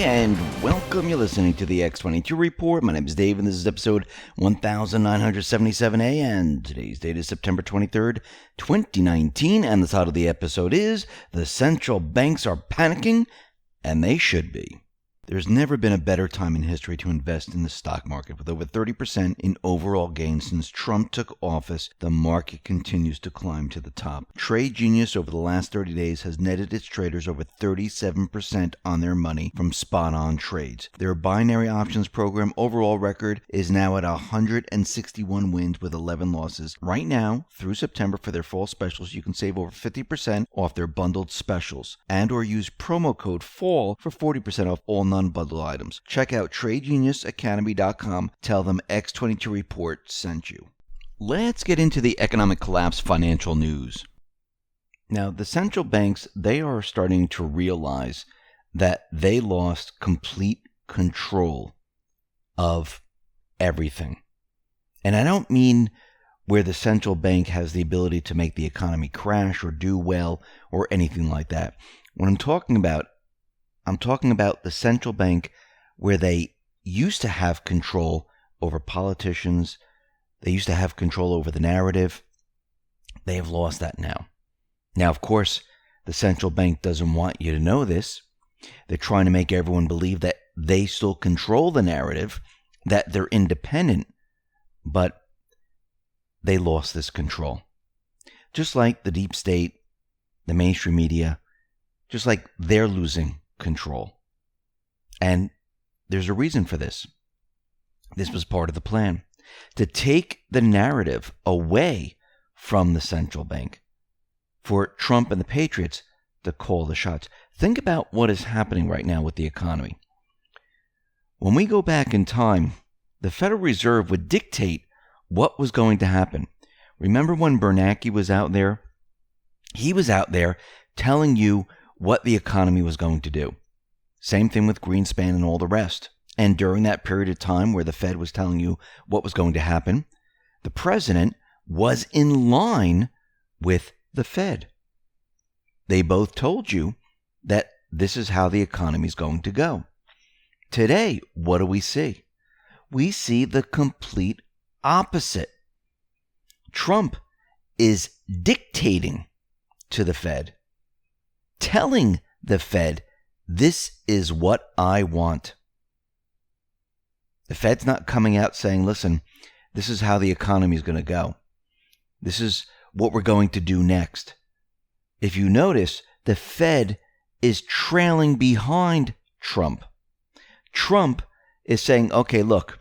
and welcome. You're listening to the X22 Report. My name is Dave, and this is episode 1977A, and today's date is September 23rd, 2019, and the title of the episode is The Central Banks Are Panicking, and They Should Be. There's never been a better time in history to invest in the stock market. With over 30% in overall gains since Trump took office, the market continues to climb to the top. Trade Genius over the last 30 days has netted its traders over 37% on their money from spot-on trades. Their binary options program overall record is now at 161 wins with 11 losses. Right now, through September, for their fall specials, you can save over 50% off their bundled specials and or use promo code FALL for 40% off all non-bundled items. Check out TradeGeniusAcademy.com. Tell them X22 Report sent you. Let's get into the economic collapse financial news. Now, the central banks, they are starting to realize that they lost complete control of everything. And I don't mean where the central bank has the ability to make the economy crash or do well or anything like that. What I'm talking about the central bank where they used to have control over politicians. They used to have control over the narrative. They have lost that now. Now, of course, the central bank doesn't want you to know this. They're trying to make everyone believe that they still control the narrative, that they're independent, but they lost this control. Just like the deep state, the mainstream media, just like they're losing control. And there's a reason for this. This was part of the plan, to take the narrative away from the central bank, for Trump and the Patriots to call the shots. Think about what is happening right now with the economy. When we go back in time, the Federal Reserve would dictate what was going to happen. Remember when Bernanke was out there? He was out there telling you what the economy was going to do. Same thing with Greenspan and all the rest. And during that period of time where the Fed was telling you what was going to happen, the president was in line with the Fed. They both told you that this is how the economy is going to go. Today, what do we see? We see the complete opposite. Trump is dictating to the Fed, telling the Fed, this is what I want. The Fed's not coming out saying, listen, this is how the economy is going to go. This is what we're going to do next. If you notice, the Fed is trailing behind Trump. Trump is saying, okay, look,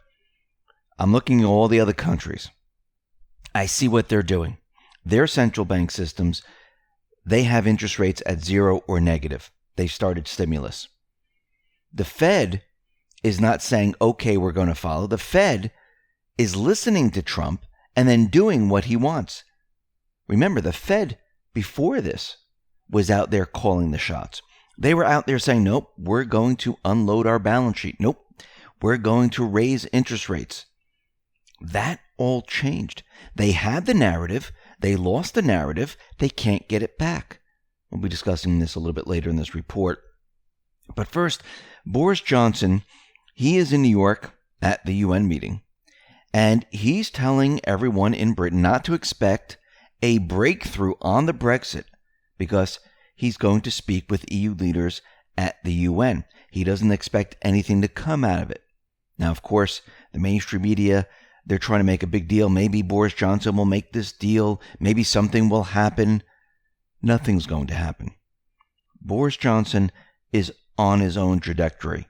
I'm looking at all the other countries. I see what they're doing. Their central bank systems, they have interest rates at 0 or negative. They started stimulus. The Fed is not saying, okay, we're going to follow. The Fed is listening to Trump and then doing what he wants. Remember, the Fed before this was out there calling the shots. They were out there saying, nope, we're going to unload our balance sheet. Nope, we're going to raise interest rates. That all changed. They had the narrative. They lost the narrative. They can't get it back. We'll be discussing this a little bit later in this report. But first, Boris Johnson, he is in New York at the UN meeting, and he's telling everyone in Britain not to expect a breakthrough on the Brexit because he's going to speak with EU leaders at the UN. He doesn't expect anything to come out of it. Now, of course, the mainstream media, they're trying to make a big deal. Maybe Boris Johnson will make this deal. Maybe something will happen. Nothing's going to happen. Boris Johnson is on his own trajectory.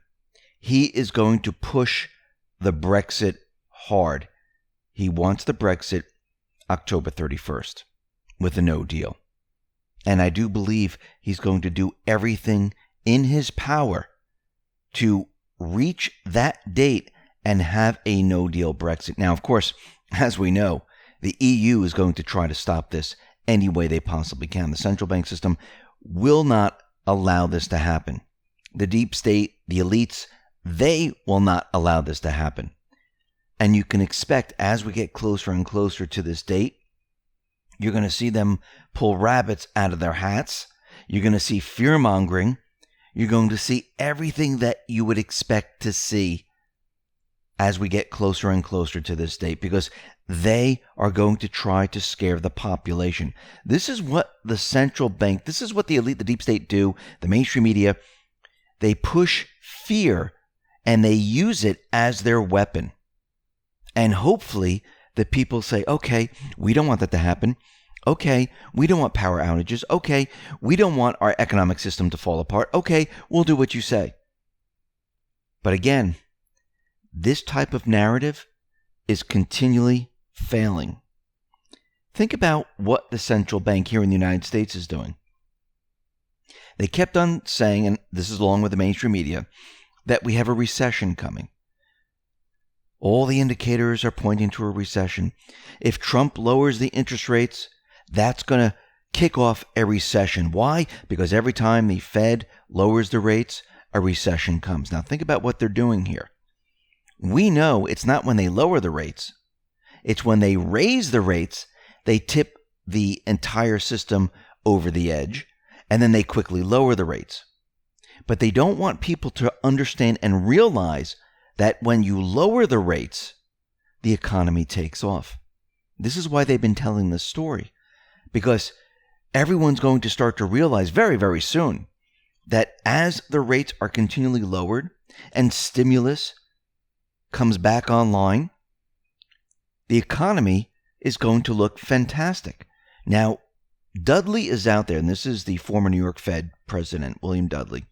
He is going to push the Brexit hard. He wants the Brexit October 31st with a no deal. And I do believe he's going to do everything in his power to reach that date and have a no-deal Brexit. Now, of course, as we know, the EU is going to try to stop this any way they possibly can. The central bank system will not allow this to happen. The deep state, the elites, they will not allow this to happen. And you can expect, as we get closer and closer to this date, you're going to see them pull rabbits out of their hats. You're going to see fear-mongering. You're going to see everything that you would expect to see as we get closer and closer to this date, because they are going to try to scare the population. This is what the central bank, this is what the elite, the deep state do, the mainstream media. They push fear and they use it as their weapon. And hopefully the people say, okay, we don't want that to happen. Okay, we don't want power outages. Okay, we don't want our economic system to fall apart. Okay, we'll do what you say. But again, this type of narrative is continually failing. Think about what the central bank here in the United States is doing. They kept on saying, and this is along with the mainstream media, that we have a recession coming. All the indicators are pointing to a recession. If Trump lowers the interest rates, that's going to kick off a recession. Why? Because every time the Fed lowers the rates, a recession comes. Now think about what they're doing here. We know it's not when they lower the rates. It's when they raise the rates, they tip the entire system over the edge, and then they quickly lower the rates. But they don't want people to understand and realize that when you lower the rates, the economy takes off. This is why they've been telling this story, because everyone's going to start to realize very, very soon that as the rates are continually lowered and stimulus comes back online, the economy is going to look fantastic. Now, Dudley is out there, and this is the former New York Fed president, William Dudley.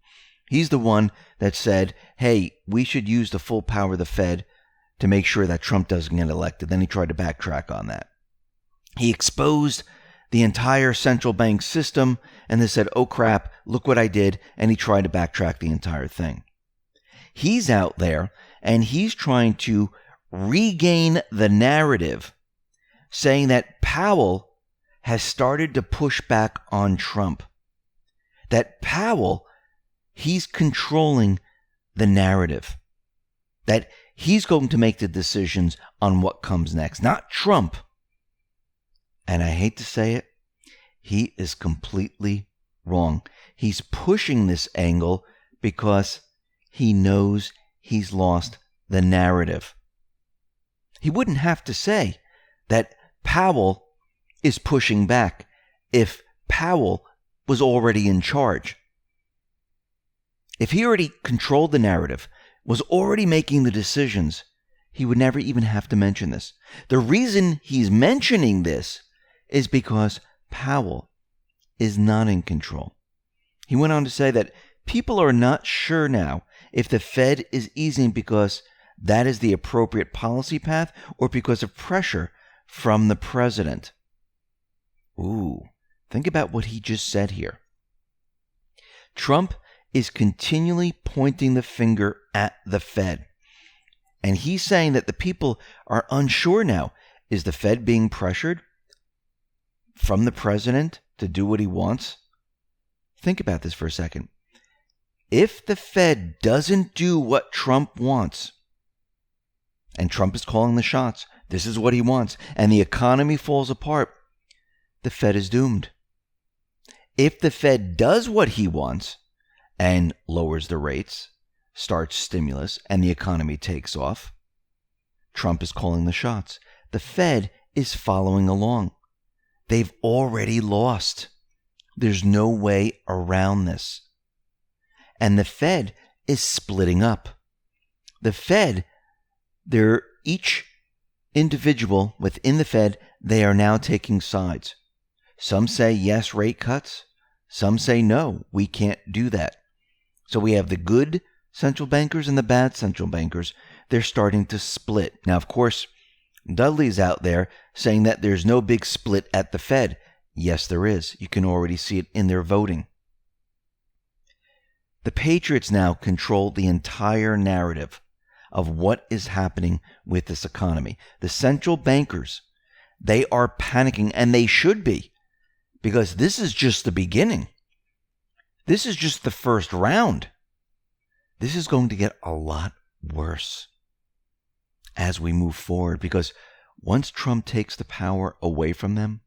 He's the one that said, hey, we should use the full power of the Fed to make sure that Trump doesn't get elected. Then he tried to backtrack on that. He exposed the entire central bank system, and they said, oh crap, look what I did, and he tried to backtrack the entire thing. He's out there, and he's trying to regain the narrative, saying that Powell has started to push back on Trump. That Powell, he's controlling the narrative. That he's going to make the decisions on what comes next, not Trump. And I hate to say it, he is completely wrong. He's pushing this angle because he knows he's lost the narrative. He wouldn't have to say that Powell is pushing back if Powell was already in charge. If he already controlled the narrative, was already making the decisions, he would never even have to mention this. The reason he's mentioning this is because Powell is not in control. He went on to say that people are not sure now if the Fed is easing because that is the appropriate policy path or because of pressure from the president. Ooh, think about what he just said here. Trump is continually pointing the finger at the Fed. And he's saying that the people are unsure now. Is the Fed being pressured from the president to do what he wants? Think about this for a second. If the Fed doesn't do what Trump wants, and Trump is calling the shots, this is what he wants, and the economy falls apart, the Fed is doomed. If the Fed does what he wants and lowers the rates, starts stimulus, and the economy takes off, Trump is calling the shots. The Fed is following along. They've already lost. There's no way around this. And the Fed is splitting up. The Fed, they're each individual within the Fed, they are now taking sides. Some say yes, rate cuts. Some say no, we can't do that. So we have the good central bankers and the bad central bankers. They're starting to split. Now, of course, Dudley's out there saying that there's no big split at the Fed. Yes, there is. You can already see it in their voting. The Patriots now control the entire narrative of what is happening with this economy. The central bankers, they are panicking, and they should be, because this is just the beginning. This is just the first round. This is going to get a lot worse as we move forward, because once Trump takes the power away from them,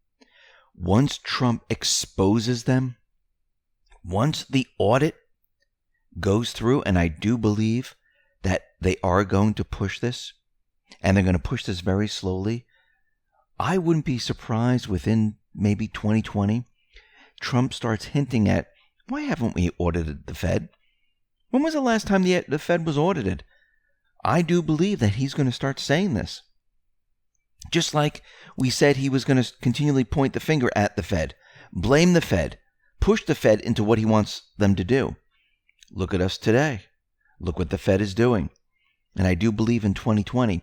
once Trump exposes them, once the audit goes through, and I do believe that they are going to push this, and they're going to push this very slowly, I wouldn't be surprised within maybe 2020, Trump starts hinting at, why haven't we audited the Fed? When was the last time the Fed was audited? I do believe that he's going to start saying this. Just like we said he was going to continually point the finger at the Fed, blame the Fed, push the Fed into what he wants them to do. Look at us today. Look what the Fed is doing. And I do believe in 2020,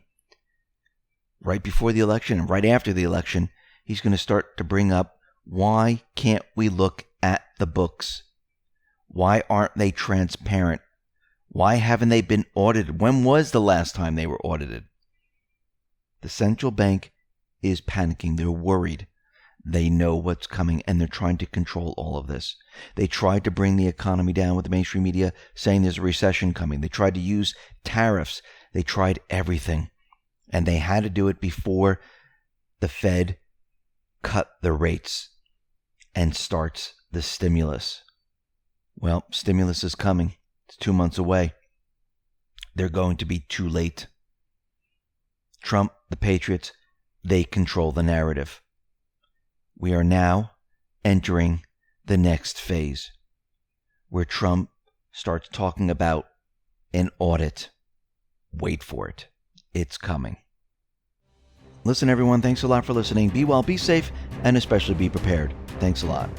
right before the election and right after the election, he's going to start to bring up, why can't we look at the books? Why aren't they transparent? Why haven't they been audited? When was the last time they were audited? The central bank is panicking. They're worried. They know what's coming, and they're trying to control all of this. They tried to bring the economy down with the mainstream media, saying there's a recession coming. They tried to use tariffs. They tried everything. And they had to do it before the Fed cut the rates and starts the stimulus. Well, stimulus is coming. It's 2 months away. They're going to be too late. Trump, the Patriots, they control the narrative. We are now entering the next phase where Trump starts talking about an audit. Wait for it. It's coming. Listen, everyone, thanks a lot for listening. Be well, be safe, and especially be prepared. Thanks a lot.